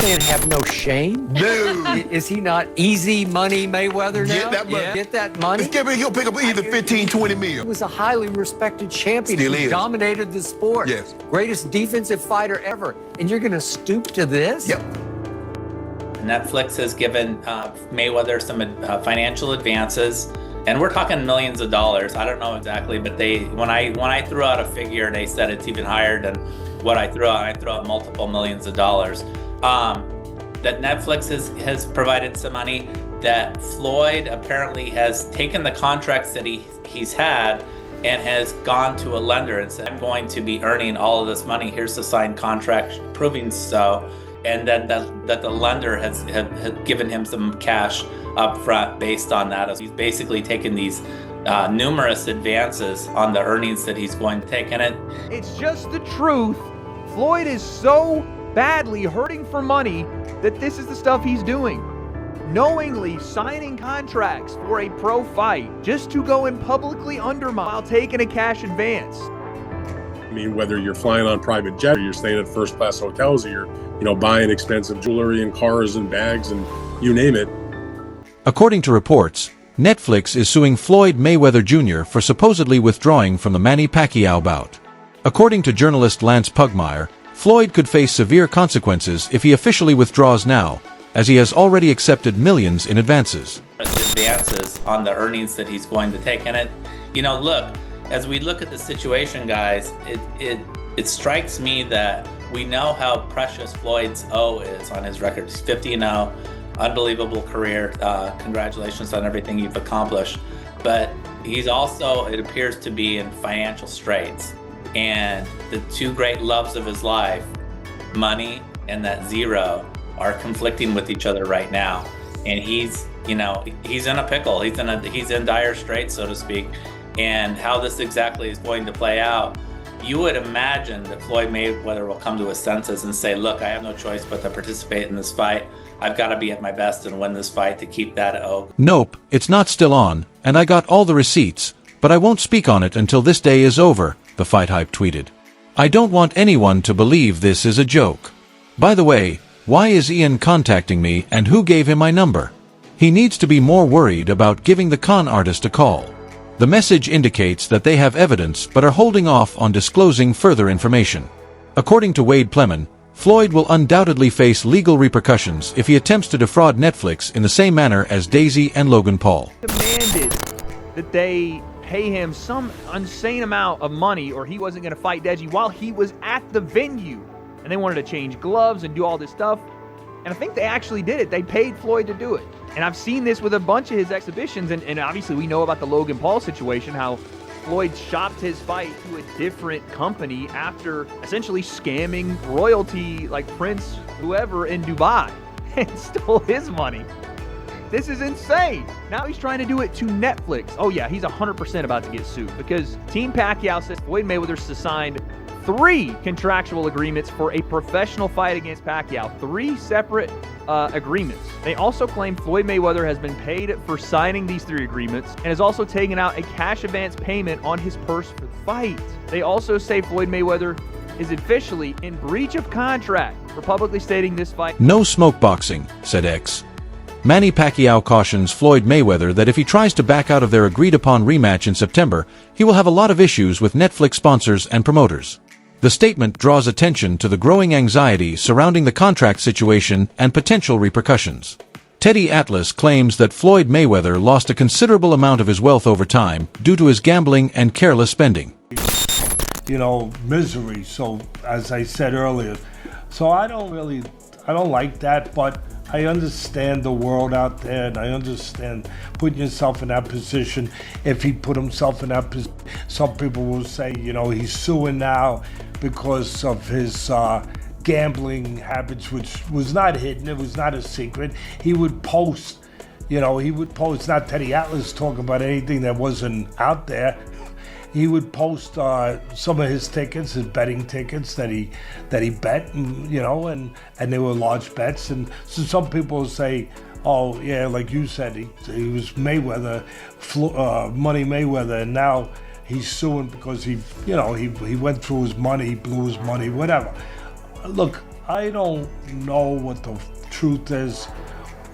man have no shame? No. Is he not easy money Mayweather now? Get that money. Get that money? He'll pick up either 15, 20 He mil. was a highly respected champion. Still He is. dominated the sport. Yes. Greatest defensive fighter ever. And you're going to stoop to this? Yep. Netflix has given Mayweather some financial advances, and we're talking millions of dollars. I don't know exactly, but when I threw out a figure, they said it's even higher than what I threw out. I threw out multiple millions of dollars. That Netflix has provided some money. That Floyd apparently has taken the contracts that he's had and has gone to a lender and said, I'm going to be earning all of this money. Here's the signed contract proving so. And then that the lender has given him some cash up front based on that. He's basically taken these numerous advances on the earnings that he's going to take in it. It's just the truth. Floyd is so badly hurting for money that this is the stuff he's doing. Knowingly signing contracts for a pro fight just to go and publicly undermine while taking a cash advance. I mean, whether you're flying on private jet or you're staying at first-class hotels or you're, buying expensive jewelry and cars and bags and you name it. According to reports, Netflix is suing Floyd Mayweather Jr. for supposedly withdrawing from the Manny Pacquiao bout. According to journalist Lance Pugmire, Floyd could face severe consequences if he officially withdraws now, as he has already accepted millions in advances. Advances on the earnings that he's going to take in it. Look, as we look at the situation, guys, it strikes me that we know how precious Floyd's O is on his record. He's 50-0, unbelievable career. Congratulations on everything you've accomplished. But he's also, it appears to be in financial straits. And the two great loves of his life, money and that zero, are conflicting with each other right now. And he's in a pickle. He's in dire straits, so to speak. And how this exactly is going to play out, you would imagine that Floyd Mayweather will come to his senses and say, look, I have no choice but to participate in this fight. I've got to be at my best and win this fight to keep that O. Nope, it's not still on, and I got all the receipts, but I won't speak on it until this day is over, the Fight Hype tweeted. I don't want anyone to believe this is a joke. By the way, why is Ian contacting me and who gave him my number? He needs to be more worried about giving the con artist a call. The message indicates that they have evidence but are holding off on disclosing further information. According to Wade Plemon, Floyd will undoubtedly face legal repercussions if he attempts to defraud Netflix in the same manner as Daisy and Logan Paul. Demanded that they pay him some insane amount of money or he wasn't going to fight Deji while he was at the venue. And they wanted to change gloves and do all this stuff. And I think they actually did it. They paid Floyd to do it. And I've seen this with a bunch of his exhibitions. And obviously we know about the Logan Paul situation, how Floyd shopped his fight to a different company after essentially scamming royalty like Prince whoever in Dubai and stole his money. This is insane. Now he's trying to do it to Netflix. Oh yeah, he's 100% about to get sued because Team Pacquiao says Floyd Mayweather signed 3 contractual agreements for a professional fight against Pacquiao. 3 separate agreements. They also claim Floyd Mayweather has been paid for signing these 3 agreements and has also taken out a cash advance payment on his purse for the fight. They also say Floyd Mayweather is officially in breach of contract for publicly stating this fight. No smoke boxing, said X. Manny Pacquiao cautions Floyd Mayweather that if he tries to back out of their agreed-upon rematch in September, he will have a lot of issues with Netflix sponsors and promoters. The statement draws attention to the growing anxiety surrounding the contract situation and potential repercussions. Teddy Atlas claims that Floyd Mayweather lost a considerable amount of his wealth over time due to his gambling and careless spending. Misery. So, as I said earlier, so I don't like that, but I understand the world out there, and I understand putting yourself in that position. If he put himself in that position, some people will say, he's suing now because of his gambling habits, which was not hidden. It was not a secret. He would post, not Teddy Atlas talking about anything that wasn't out there. He would post some of his tickets, his betting tickets that he bet, and they were large bets. And so some people say, oh yeah, like you said, he was Mayweather, Money Mayweather, and now he's suing because he went through his money, he blew his money, whatever. Look, I don't know what the truth is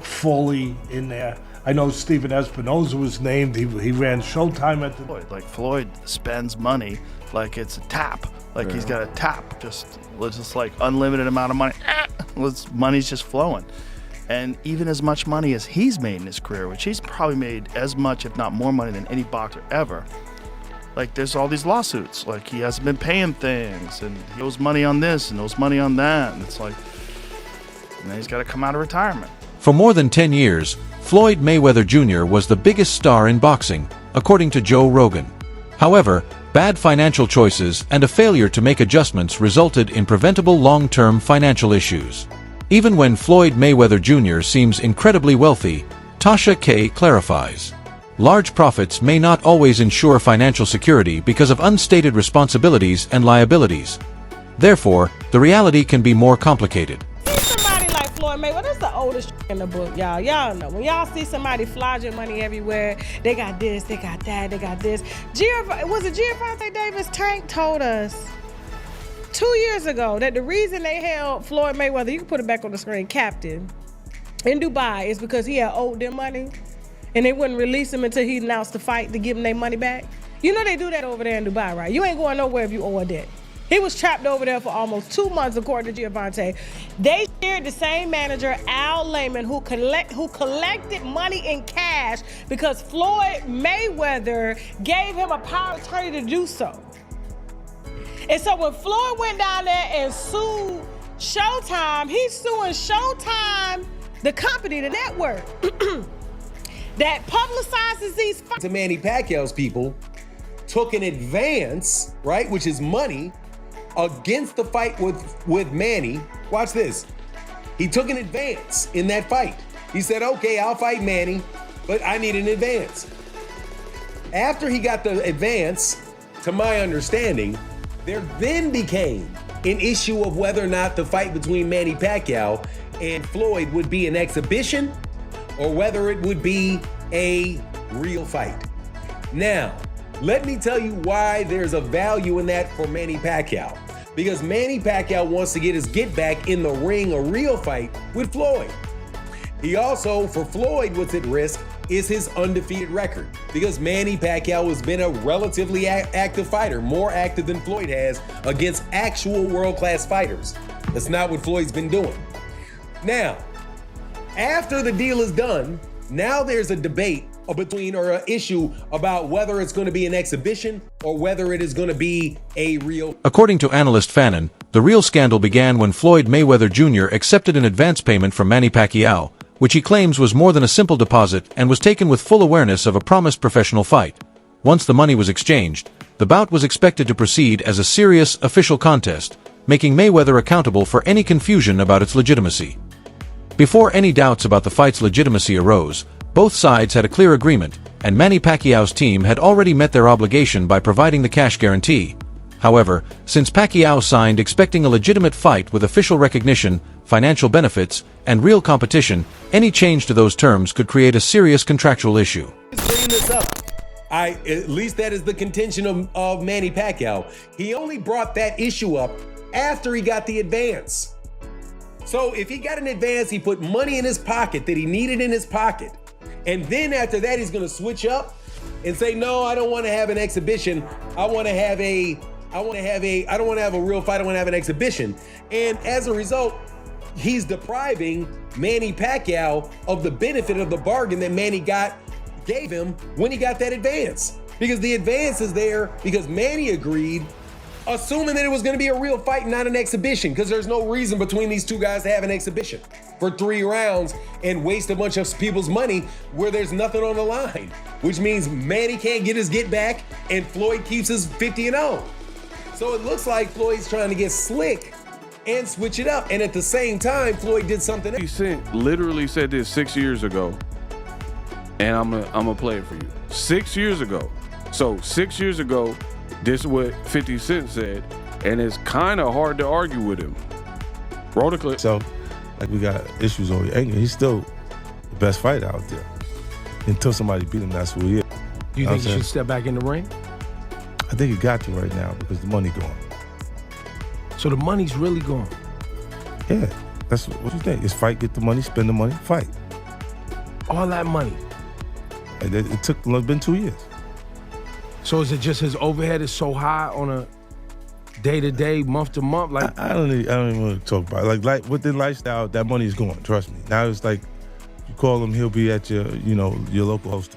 fully in there. I know Stephen Espinoza was named. He ran Showtime at the... Floyd. Like, Floyd spends money like it's a tap. Like, he's got a tap, just like unlimited amount of money. Money's just flowing. And even as much money as he's made in his career, which he's probably made as much, if not more money than any boxer ever, like, there's all these lawsuits. Like, he hasn't been paying things, and he owes money on this and owes money on that. And it's like, and then he's got to come out of retirement. For more than 10 years, Floyd Mayweather Jr. was the biggest star in boxing, according to Joe Rogan. However, bad financial choices and a failure to make adjustments resulted in preventable long-term financial issues. Even when Floyd Mayweather Jr. seems incredibly wealthy, Tasha K. clarifies, large profits may not always ensure financial security because of unstated responsibilities and liabilities. Therefore, the reality can be more complicated. Somebody like Floyd Mayweather, that's the oldest in the book, y'all. Y'all know, when y'all see somebody flogging money everywhere, they got this, they got that, they got this. Was it Gervonta Davis? Tank told us 2 years ago that the reason they held Floyd Mayweather, you can put it back on the screen, captain, in Dubai is because he had owed them money and they wouldn't release him until he announced the fight to give them their money back. You know they do that over there in Dubai, right? You ain't going nowhere if you owe a debt. He was trapped over there for almost 2 months, according to Gervonta. They shared the same manager, Al Layman, who collected money in cash because Floyd Mayweather gave him a power of attorney to do so. And so when Floyd went down there and sued Showtime, he's suing Showtime, the company, the network, that publicizes these fights. To Manny Pacquiao's people, took an advance, right, which is money, against the fight with Manny. Watch this. He took an advance in that fight. He said, okay, I'll fight Manny, but I need an advance. After he got the advance, to my understanding, there then became an issue of whether or not the fight between Manny Pacquiao and Floyd would be an exhibition or whether it would be a real fight. Now, let me tell you why there's a value in that for Manny Pacquiao. Because Manny Pacquiao wants to get his get back in the ring, a real fight with Floyd. He also, for Floyd, what's at risk is his undefeated record. Because Manny Pacquiao has been a relatively active fighter, more active than Floyd has against actual world-class fighters. That's not what Floyd's been doing. Now, after the deal is done, now there's a debate between, or an issue about whether it's going to be an exhibition or whether it is going to be a real. According to analyst Fannin, the real scandal began when Floyd Mayweather Jr. accepted an advance payment from Manny Pacquiao, which he claims was more than a simple deposit and was taken with full awareness of a promised professional fight. Once the money was exchanged, the bout was expected to proceed as a serious, official contest, making Mayweather accountable for any confusion about its legitimacy. Before any doubts about the fight's legitimacy arose, both sides had a clear agreement, and Manny Pacquiao's team had already met their obligation by providing the cash guarantee. However, since Pacquiao signed expecting a legitimate fight with official recognition, financial benefits, and real competition, any change to those terms could create a serious contractual issue. Bringing this up, at least that is the contention of Manny Pacquiao. He only brought that issue up after he got the advance. So if he got an advance, he put money in his pocket that he needed in his pocket. And then after that, he's going to switch up and say, no, I don't want to have an exhibition. I don't want to have a real fight. I want to have an exhibition. And as a result, he's depriving Manny Pacquiao of the benefit of the bargain that Manny gave him when he got that advance. Because the advance is there because Manny agreed, assuming that it was going to be a real fight, not an exhibition, because there's no reason between these two guys to have an exhibition for 3 rounds and waste a bunch of people's money where there's nothing on the line, which means Manny can't get his get back and Floyd keeps his 50-0. So it looks like Floyd's trying to get slick and switch it up. And at the same time, Floyd did something else. He literally said this 6 years ago, and I'm gonna play it for you. 6 years ago. So 6 years ago, this is what 50 Cent said, and it's kind of hard to argue with him. Roll the clip. So, like, we got issues over anger. He's still the best fighter out there. Until somebody beat him, that's who he is. Do you think he should step back in the ring? I think he got to right now because the money gone. So the money's really gone? Yeah, that's what you think. It's fight, get the money, spend the money, fight. All that money. And it took been 2 years. So is it just his overhead is so high on a day-to-day, month-to-month? Like I don't even want to talk about it. Like with the lifestyle, that money is gone. Trust me. Now it's like you call him, he'll be at your local host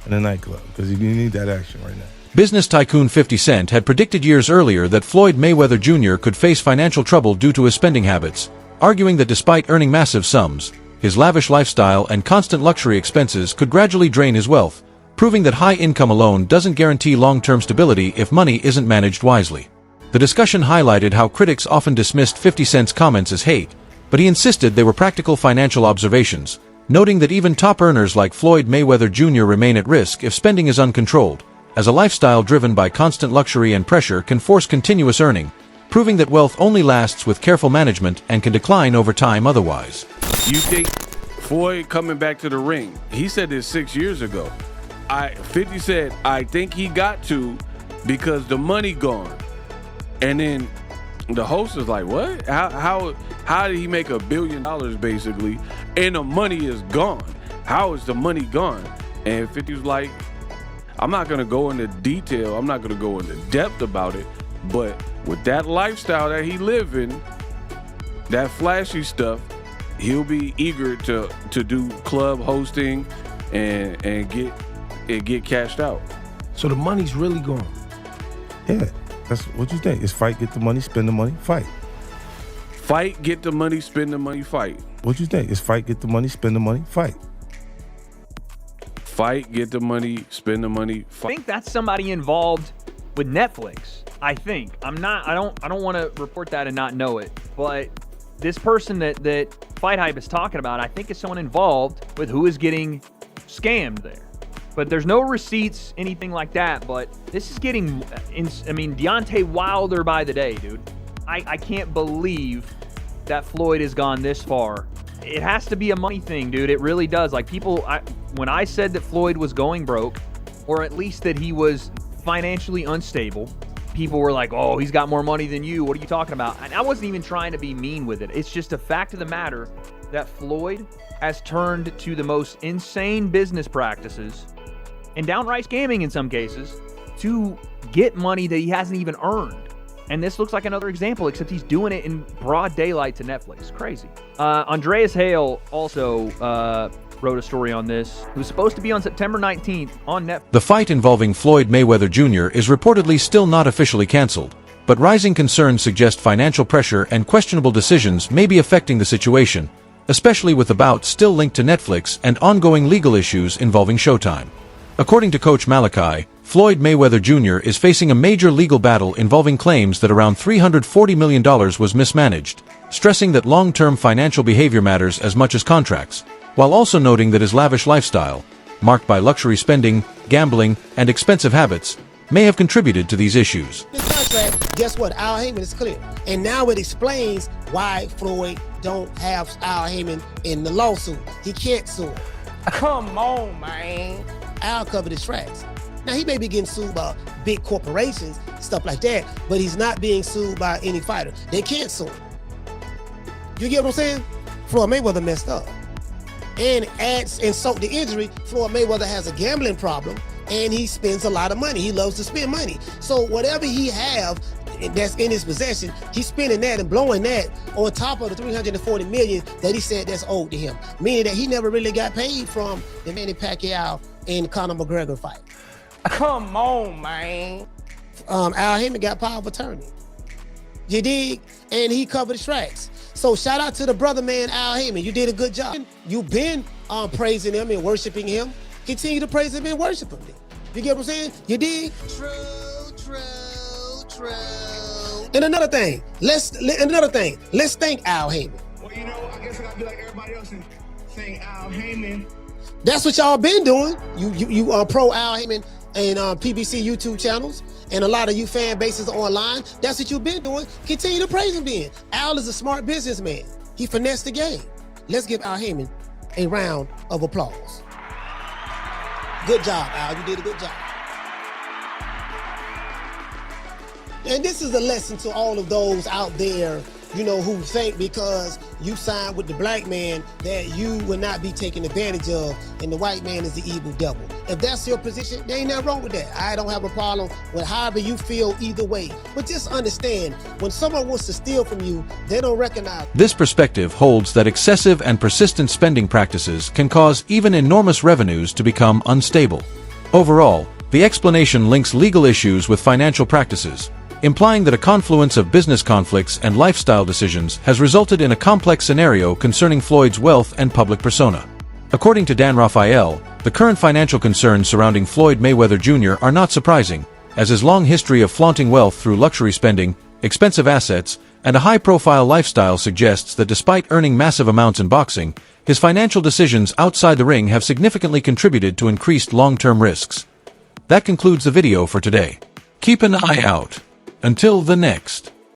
in a nightclub because you need that action right now. Business tycoon 50 Cent had predicted years earlier that Floyd Mayweather Jr. could face financial trouble due to his spending habits, arguing that despite earning massive sums, his lavish lifestyle and constant luxury expenses could gradually drain his wealth, proving that high income alone doesn't guarantee long-term stability if money isn't managed wisely. The discussion highlighted how critics often dismissed 50 Cent's comments as hate, but he insisted they were practical financial observations, noting that even top earners like Floyd Mayweather Jr. remain at risk if spending is uncontrolled, as a lifestyle driven by constant luxury and pressure can force continuous earning, proving that wealth only lasts with careful management and can decline over time otherwise. You think Floyd coming back to the ring, he said this 6 years ago. 50 said, I think he got to because the money gone. And then the host is like, what? How did he make $1 billion basically and the money is gone? How is the money gone? And 50 was like, I'm not going to go into detail. I'm not going to go into depth about it. But with that lifestyle that he live in, that flashy stuff, he'll be eager to do club hosting and get cashed out. So the money's really gone. Yeah, that's what you think. It's fight, get the money, spend the money, fight. Fight, get the money, spend the money, fight. What you think? It's fight, get the money, spend the money, fight. Fight, get the money, spend the money, fight. I think that's somebody involved with Netflix. I think. I don't want to report that and not know it. But this person that Fight Hype is talking about, I think is someone involved with who is getting scammed there. But there's no receipts, anything like that. But this is getting, Deontay Wilder by the day, dude. I can't believe that Floyd has gone this far. It has to be a money thing, dude. It really does. Like when I said that Floyd was going broke, or at least that he was financially unstable, people were like, oh, he's got more money than you. What are you talking about? And I wasn't even trying to be mean with it. It's just a fact of the matter that Floyd has turned to the most insane business practices and downright scamming in some cases to get money that he hasn't even earned. And this looks like another example, except he's doing it in broad daylight to Netflix. Crazy. Andreas Hale also wrote a story on this. It was supposed to be on September 19th on Netflix. The fight involving Floyd Mayweather Jr. is reportedly still not officially canceled, but rising concerns suggest financial pressure and questionable decisions may be affecting the situation, especially with the bout still linked to Netflix and ongoing legal issues involving Showtime. According to Coach Malachi, Floyd Mayweather Jr. is facing a major legal battle involving claims that around $340 million was mismanaged, stressing that long-term financial behavior matters as much as contracts, while also noting that his lavish lifestyle, marked by luxury spending, gambling, and expensive habits, may have contributed to these issues. This contract, guess what? Al Heyman is clear. And now it explains why Floyd don't have Al Heyman in the lawsuit. He can't sue him. Come on, man. Al covered his tracks. Now, he may be getting sued by big corporations, stuff like that, but he's not being sued by any fighter. They can't sue him. You get what I'm saying? Floyd Mayweather messed up. And adds insult to injury, Floyd Mayweather has a gambling problem, and he spends a lot of money. He loves to spend money. So whatever he have that's in his possession, he's spending that and blowing that on top of the $340 million that he said that's owed to him. Meaning that he never really got paid from the Manny Pacquiao and Conor McGregor fight. Come on, man. Al Heyman got power of attorney. You dig? And he covered his tracks. So shout out to the brother man, Al Heyman. You did a good job. You've been praising him and worshiping him. Continue to praise him and worship him. You get what I'm saying? You dig? True. And another thing, let's thank Al Heyman. Well, I guess I gotta be like everybody else and saying Al Heyman. That's what y'all been doing. You are pro Al Heyman and PBC YouTube channels, and a lot of you fan bases online. That's what you've been doing. Continue to praise him then. Al is a smart businessman. He finessed the game. Let's give Al Heyman a round of applause. Good job, Al. You did a good job. And this is a lesson to all of those out there who think because you signed with the black man that you will not be taken advantage of and the white man is the evil devil. If that's your position, there ain't nothing wrong with that. I don't have a problem with however you feel either way. But just understand, when someone wants to steal from you, they don't recognize. This perspective holds that excessive and persistent spending practices can cause even enormous revenues to become unstable. Overall, the explanation links legal issues with financial practices, implying that a confluence of business conflicts and lifestyle decisions has resulted in a complex scenario concerning Floyd's wealth and public persona. According to Dan Raphael, the current financial concerns surrounding Floyd Mayweather Jr. are not surprising, as his long history of flaunting wealth through luxury spending, expensive assets, and a high-profile lifestyle suggests that despite earning massive amounts in boxing, his financial decisions outside the ring have significantly contributed to increased long-term risks. That concludes the video for today. Keep an eye out. Until the next.